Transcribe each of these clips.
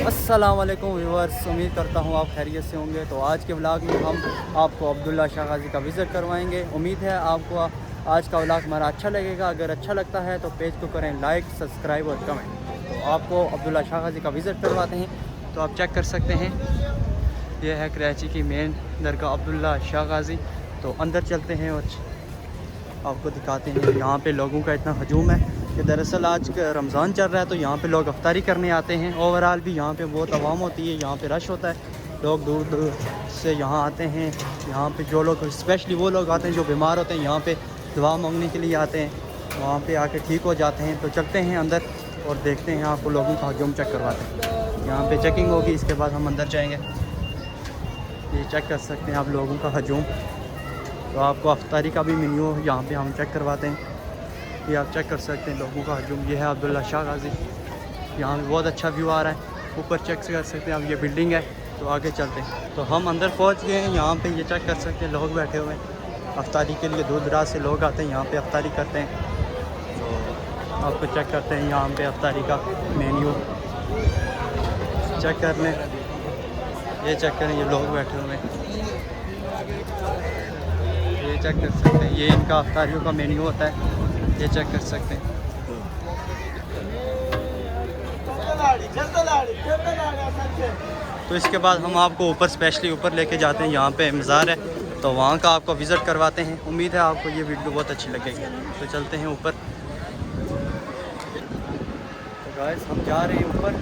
अस्सलाम वालेकुम व्यूअर्स, उम्मीद करता हूँ आप खैरियत से होंगे। तो आज के व्लॉग में हम आपको अब्दुल्ला शाह गाज़ी का विज़िट करवाएंगे। उम्मीद है आपको आज का व्लॉग हमारा अच्छा लगेगा। अगर अच्छा लगता है तो पेज को करें लाइक, सब्सक्राइब और कमेंट। तो आपको अब्दुल्ला शाह गाज़ी का विज़िट करवाते हैं। तो आप चेक कर सकते हैं, यह है कराची की मेन दरगाह अब्दुल्ला शाह गाज़ी। तो अंदर चलते हैं और आपको दिखाते हैं। यहाँ पे लोगों का इतना हजूम है कि दरअसल आज रमज़ान चल रहा है, तो यहाँ पे लोग अफ्तारी करने आते हैं। ओवरऑल भी यहाँ पे बहुत आवाम होती है, यहाँ पे रश होता है। लोग दूर दूर से यहाँ आते हैं। यहाँ पे जो लोग स्पेशली वो लोग आते हैं जो बीमार होते हैं, यहाँ पे दुआ मांगने के लिए आते हैं, वहाँ पे आके ठीक हो जाते हैं। तो चलते हैं अंदर और देखते हैं, आपको लोगों का हजूम चेक करवाते हैं। यहाँ पर चेकिंग होगी, इसके बाद हम अंदर जाएँगे। ये चेक कर सकते हैं आप लोगों का हजूम। तो आपको अफ्तारी का भी मेन्यू यहाँ पे हम चेक करवाते हैं। ये आप चेक कर सकते हैं लोगों का हजूम। ये है अब्दुल्ला शाह गाज़ी। यहाँ पे बहुत अच्छा व्यू आ रहा है। ऊपर चेक कर सकते हैं आप, ये बिल्डिंग है। तो आगे चलते हैं। तो हम अंदर पहुँच गए हैं। यहाँ पे ये चेक कर सकते हैं, लोग बैठे हुए हैं अफ्तारी के लिए। दूर दराज से लोग आते हैं, यहाँ पे अफ्तारी करते हैं। तो आपको चेक करते हैं यहाँ पे अफ्तारी का मेन्यू चेक कर लें। ये चेक करें, ये लोग बैठे हुए हैं। ये चेक कर सकते हैं, ये इनका अफ्तारियों का मेन्यू होता है। ये चेक कर सकते हैं। तो इसके बाद हम आपको ऊपर स्पेशली ऊपर लेके जाते हैं। यहाँ पे मज़ार है, तो वहाँ का आपको विज़िट करवाते हैं। उम्मीद है आपको ये वीडियो बहुत अच्छी लगेगी। तो चलते हैं ऊपर। तो गाइस हम जा रहे हैं ऊपर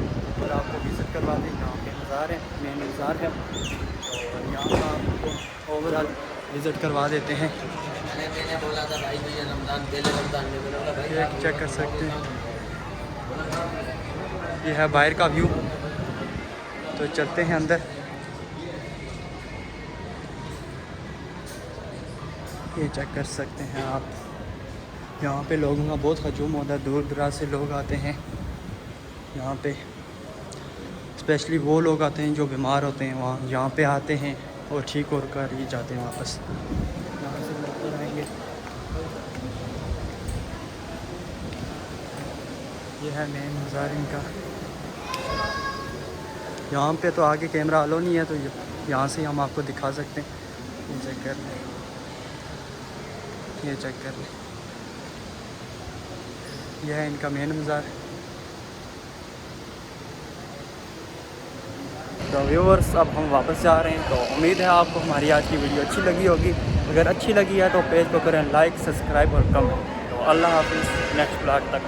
और आपको विज़िट करवाते हैं। यहाँ पे मज़ार है, मेन मज़ार है। और यहाँ का आपको ओवरऑल विज़िट करवा देते हैं। मैंने बोला था भाई भैया रमज़ान पहले रमज़ान में बोला भाई चेक कर सकते हैं, ये है बाहर का व्यू। तो चलते हैं अंदर। ये चेक कर सकते हैं आप, यहाँ पे लोगों का बहुत हजूम होता है। दूर दराज से लोग आते हैं यहाँ पे। स्पेशली वो लोग आते हैं जो बीमार होते हैं, वहाँ यहाँ पे आते हैं और ठीक हो कर ही जाते हैं वापस। यहाँ से लोग आएंगे। ये है मेन मज़ार इनका। यहाँ पे तो आगे कैमरा अलो नहीं है, तो यहाँ से हम आपको दिखा सकते हैं। ये चेक कर लें, ये चेक कर लें, यह है इनका मेन मज़ार। तो व्यूअर्स अब हम वापस जा रहे हैं। तो उम्मीद है आपको हमारी आज की वीडियो अच्छी लगी होगी। अगर अच्छी लगी है तो पेज को करें लाइक, सब्सक्राइब और कमेंट। तो अल्लाह हाफिज़, नेक्स्ट ब्लॉग तक।